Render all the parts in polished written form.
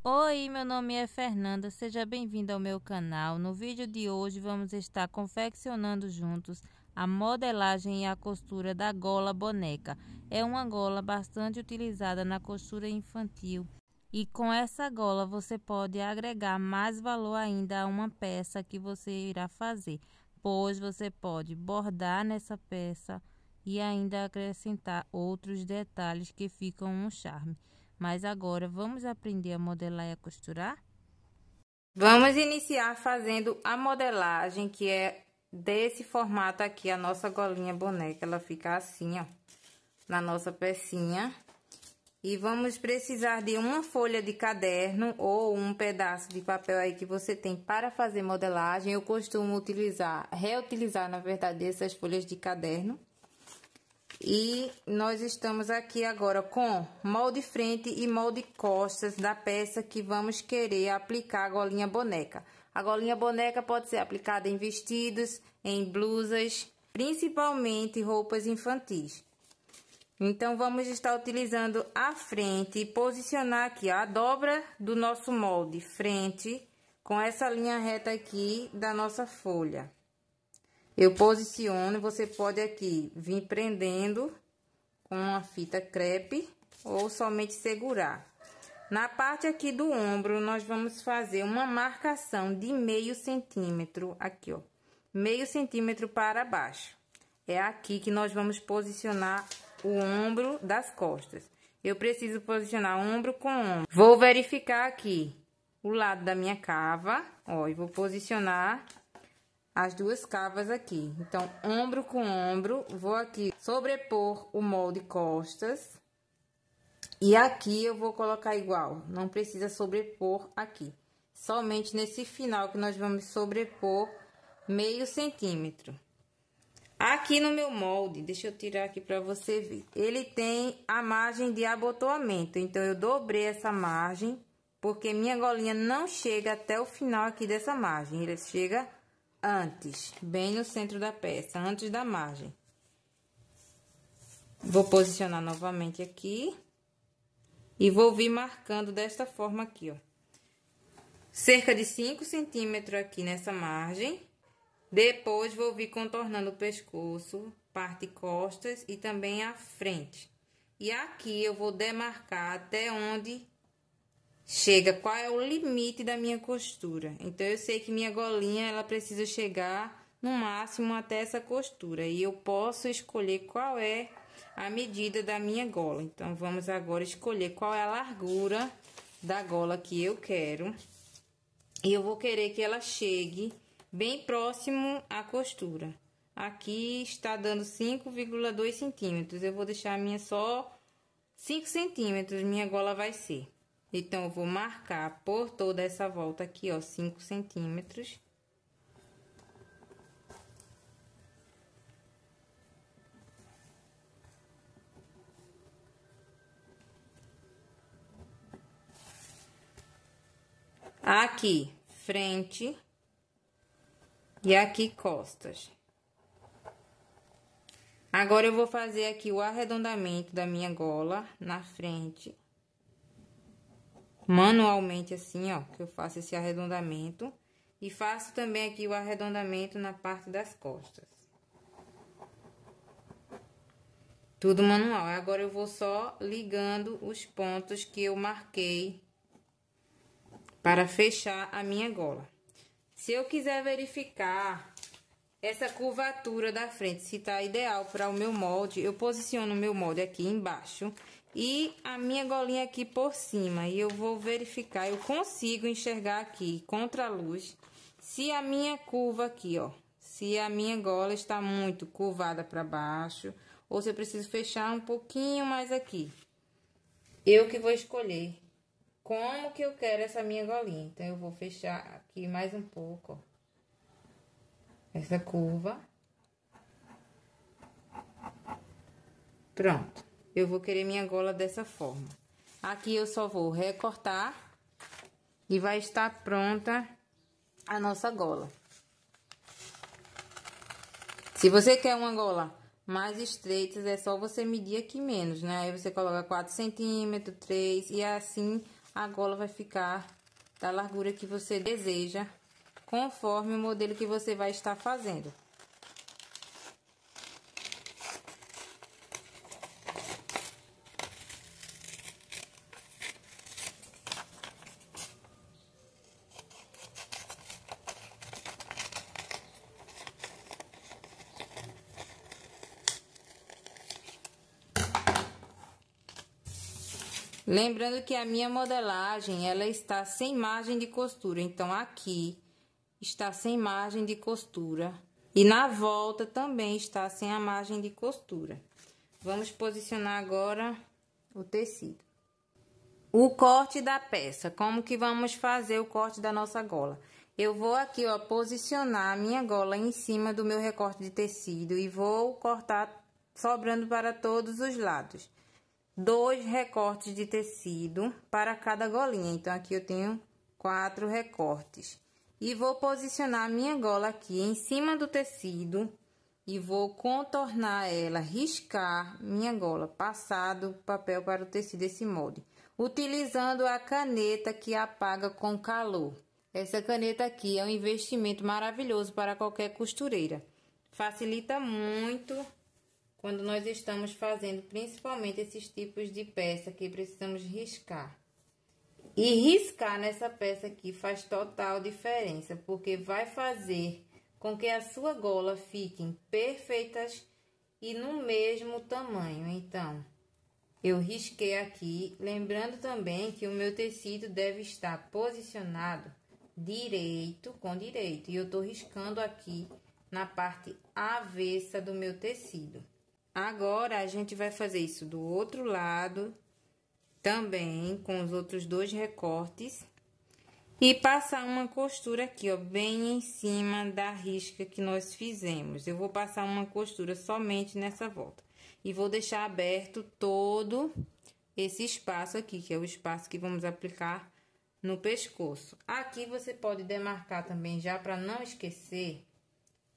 Oi, meu nome é Fernanda, seja bem-vinda ao meu canal. No vídeo de hoje vamos estar confeccionando juntos a modelagem e a costura da gola boneca. É uma gola bastante utilizada na costura infantil e com essa gola você pode agregar mais valor ainda a uma peça que você irá fazer, pois você pode bordar nessa peça e ainda acrescentar outros detalhes que ficam um charme. Mas agora vamos aprender a modelar e a costurar? Vamos iniciar fazendo a modelagem, que é desse formato aqui, a nossa golinha boneca. Ela fica assim, ó, na nossa pecinha. E vamos precisar de uma folha de caderno ou um pedaço de papel aí que você tem para fazer modelagem. Eu costumo reutilizar, na verdade, essas folhas de caderno. E nós estamos aqui agora com molde frente e molde costas da peça que vamos querer aplicar a golinha boneca. A golinha boneca pode ser aplicada em vestidos, em blusas, principalmente roupas infantis. Então, vamos estar utilizando a frente e posicionar aqui a dobra do nosso molde frente com essa linha reta aqui da nossa folha. Eu posiciono, você pode aqui vir prendendo com uma fita crepe ou somente segurar. Na parte aqui do ombro, nós vamos fazer uma marcação de meio centímetro, aqui ó, meio centímetro para baixo. É aqui que nós vamos posicionar o ombro das costas. Eu preciso posicionar ombro com ombro. Vou verificar aqui o lado da minha cava, ó, e vou posicionar as duas cavas aqui. Então, ombro com ombro, vou aqui sobrepor o molde costas. E aqui eu vou colocar igual, não precisa sobrepor aqui. Somente nesse final que nós vamos sobrepor meio centímetro. Aqui no meu molde, deixa eu tirar aqui para você ver. Ele tem a margem de abotoamento, então eu dobrei essa margem, porque minha golinha não chega até o final aqui dessa margem, ele chega antes, bem no centro da peça, antes da margem. Vou posicionar novamente aqui e vou vir marcando desta forma aqui, ó. Cerca de 5 centímetros aqui nessa margem. Depois, vou vir contornando o pescoço, parte costas e também a frente. E aqui eu vou demarcar até onde chega, qual é o limite da minha costura. Então, eu sei que minha golinha, ela precisa chegar no máximo até essa costura. E eu posso escolher qual é a medida da minha gola. Então, vamos agora escolher qual é a largura da gola que eu quero. E eu vou querer que ela chegue bem próximo à costura. Aqui está dando 5,2 centímetros. Eu vou deixar a minha só 5 centímetros, minha gola vai ser. Então, eu vou marcar por toda essa volta aqui, ó, 5 centímetros. Aqui, frente. E aqui, costas. Agora, eu vou fazer aqui o arredondamento da minha gola na frente. Manualmente, assim, ó, que eu faço esse arredondamento. E faço também aqui o arredondamento na parte das costas. Tudo manual. Agora, eu vou só ligando os pontos que eu marquei para fechar a minha gola. Se eu quiser verificar essa curvatura da frente, se tá ideal para o meu molde, eu posiciono o meu molde aqui embaixo e a minha golinha aqui por cima. E eu vou verificar, eu consigo enxergar aqui contra a luz, se a minha curva aqui, ó, se a minha gola está muito curvada para baixo, ou se eu preciso fechar um pouquinho mais aqui. Eu que vou escolher como que eu quero essa minha golinha. Então, eu vou fechar aqui mais um pouco, ó, essa curva. Pronto. Eu vou querer minha gola dessa forma. Aqui eu só vou recortar e vai estar pronta a nossa gola. Se você quer uma gola mais estreita, é só você medir aqui menos, né? Aí você coloca 4 centímetros, 3 e assim a gola vai ficar da largura que você deseja, conforme o modelo que você vai estar fazendo. Lembrando que a minha modelagem, ela está sem margem de costura. Então, aqui está sem margem de costura. E na volta também está sem a margem de costura. Vamos posicionar agora o tecido. O corte da peça. Como que vamos fazer o corte da nossa gola? Eu vou aqui, ó, posicionar a minha gola em cima do meu recorte de tecido. E vou cortar sobrando para todos os lados. 2 recortes de tecido para cada golinha. Então, aqui eu tenho 4 recortes. E vou posicionar a minha gola aqui em cima do tecido e vou contornar ela, riscar minha gola, passar do papel para o tecido esse molde, utilizando a caneta que apaga com calor. Essa caneta aqui é um investimento maravilhoso para qualquer costureira. Facilita muito quando nós estamos fazendo principalmente esses tipos de peça que precisamos riscar. E riscar nessa peça aqui faz total diferença, porque vai fazer com que a sua gola fiquem perfeitas e no mesmo tamanho. Então, eu risquei aqui, lembrando também que o meu tecido deve estar posicionado direito com direito. E eu tô riscando aqui na parte avessa do meu tecido. Agora, a gente vai fazer isso do outro lado, também com os outros 2 recortes. E passar uma costura aqui, ó, bem em cima da risca que nós fizemos. Eu vou passar uma costura somente nessa volta. E vou deixar aberto todo esse espaço aqui, que é o espaço que vamos aplicar no pescoço. Aqui você pode demarcar também, já para não esquecer,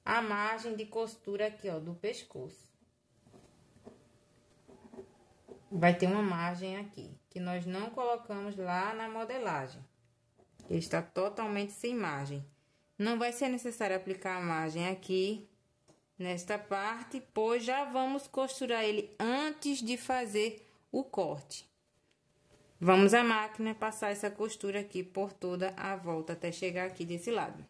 a margem de costura aqui, ó, do pescoço. Vai ter uma margem aqui, que nós não colocamos lá na modelagem. Ele está totalmente sem margem. Não vai ser necessário aplicar a margem aqui, nesta parte, pois já vamos costurar ele antes de fazer o corte. Vamos à máquina passar essa costura aqui por toda a volta, até chegar aqui desse lado.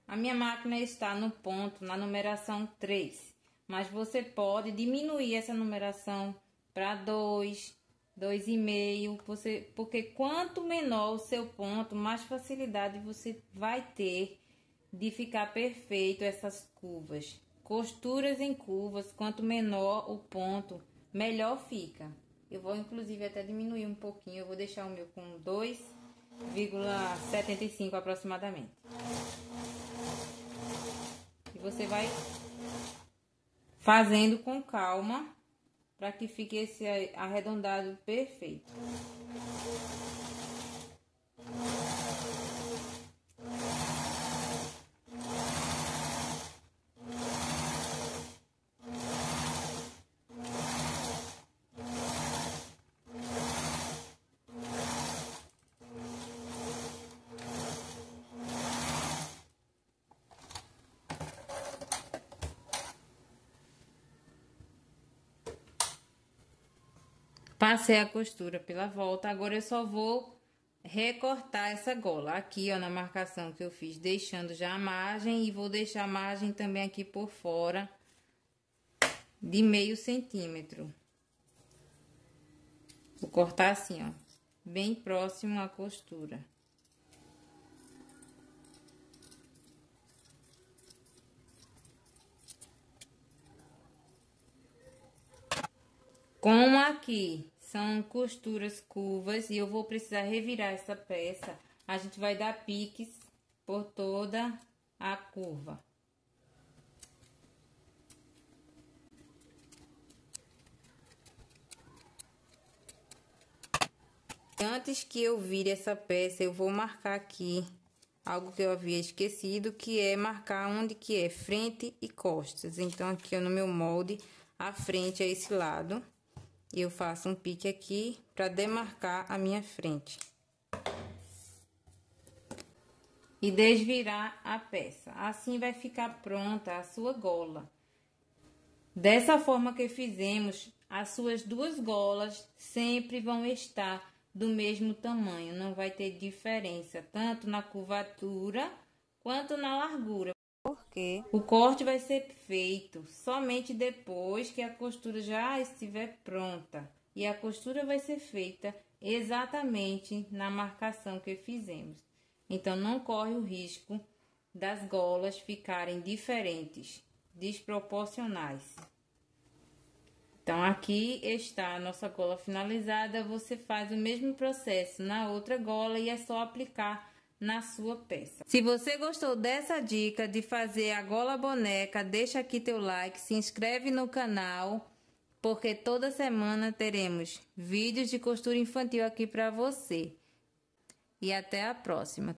A minha máquina está no ponto, na numeração 3, mas você pode diminuir essa numeração para 2, 2,5, porque quanto menor o seu ponto, mais facilidade você vai ter de ficar perfeito essas curvas. Costuras em curvas, quanto menor o ponto, melhor fica. Eu vou inclusive até diminuir um pouquinho, eu vou deixar o meu com 2,75 aproximadamente. E você vai fazendo com calma, para que fique esse arredondado perfeito. Passei a costura pela volta, agora eu só vou recortar essa gola. Aqui, ó, na marcação que eu fiz, deixando já a margem, e vou deixar a margem também aqui por fora de meio centímetro. Vou cortar assim, ó, bem próximo à costura. Como aqui são costuras curvas e eu vou precisar revirar essa peça, a gente vai dar piques por toda a curva. Antes que eu vire essa peça, eu vou marcar aqui algo que eu havia esquecido, que é marcar onde que é frente e costas. Então, aqui ó, no meu molde, a frente é esse lado. Eu faço um pique aqui para demarcar a minha frente. e desvirar a peça. Assim vai ficar pronta a sua gola. Dessa forma que fizemos, as suas duas golas sempre vão estar do mesmo tamanho, não vai ter diferença, tanto na curvatura quanto na largura. Porque o corte vai ser feito somente depois que a costura já estiver pronta. E a costura vai ser feita exatamente na marcação que fizemos. Então, não corre o risco das golas ficarem diferentes, desproporcionais. Então, aqui está a nossa gola finalizada. Você faz o mesmo processo na outra gola e é só aplicar na sua peça. Se você gostou dessa dica de fazer a gola boneca, deixa aqui teu like, se inscreve no canal, porque toda semana teremos vídeos de costura infantil aqui para você. E até a próxima.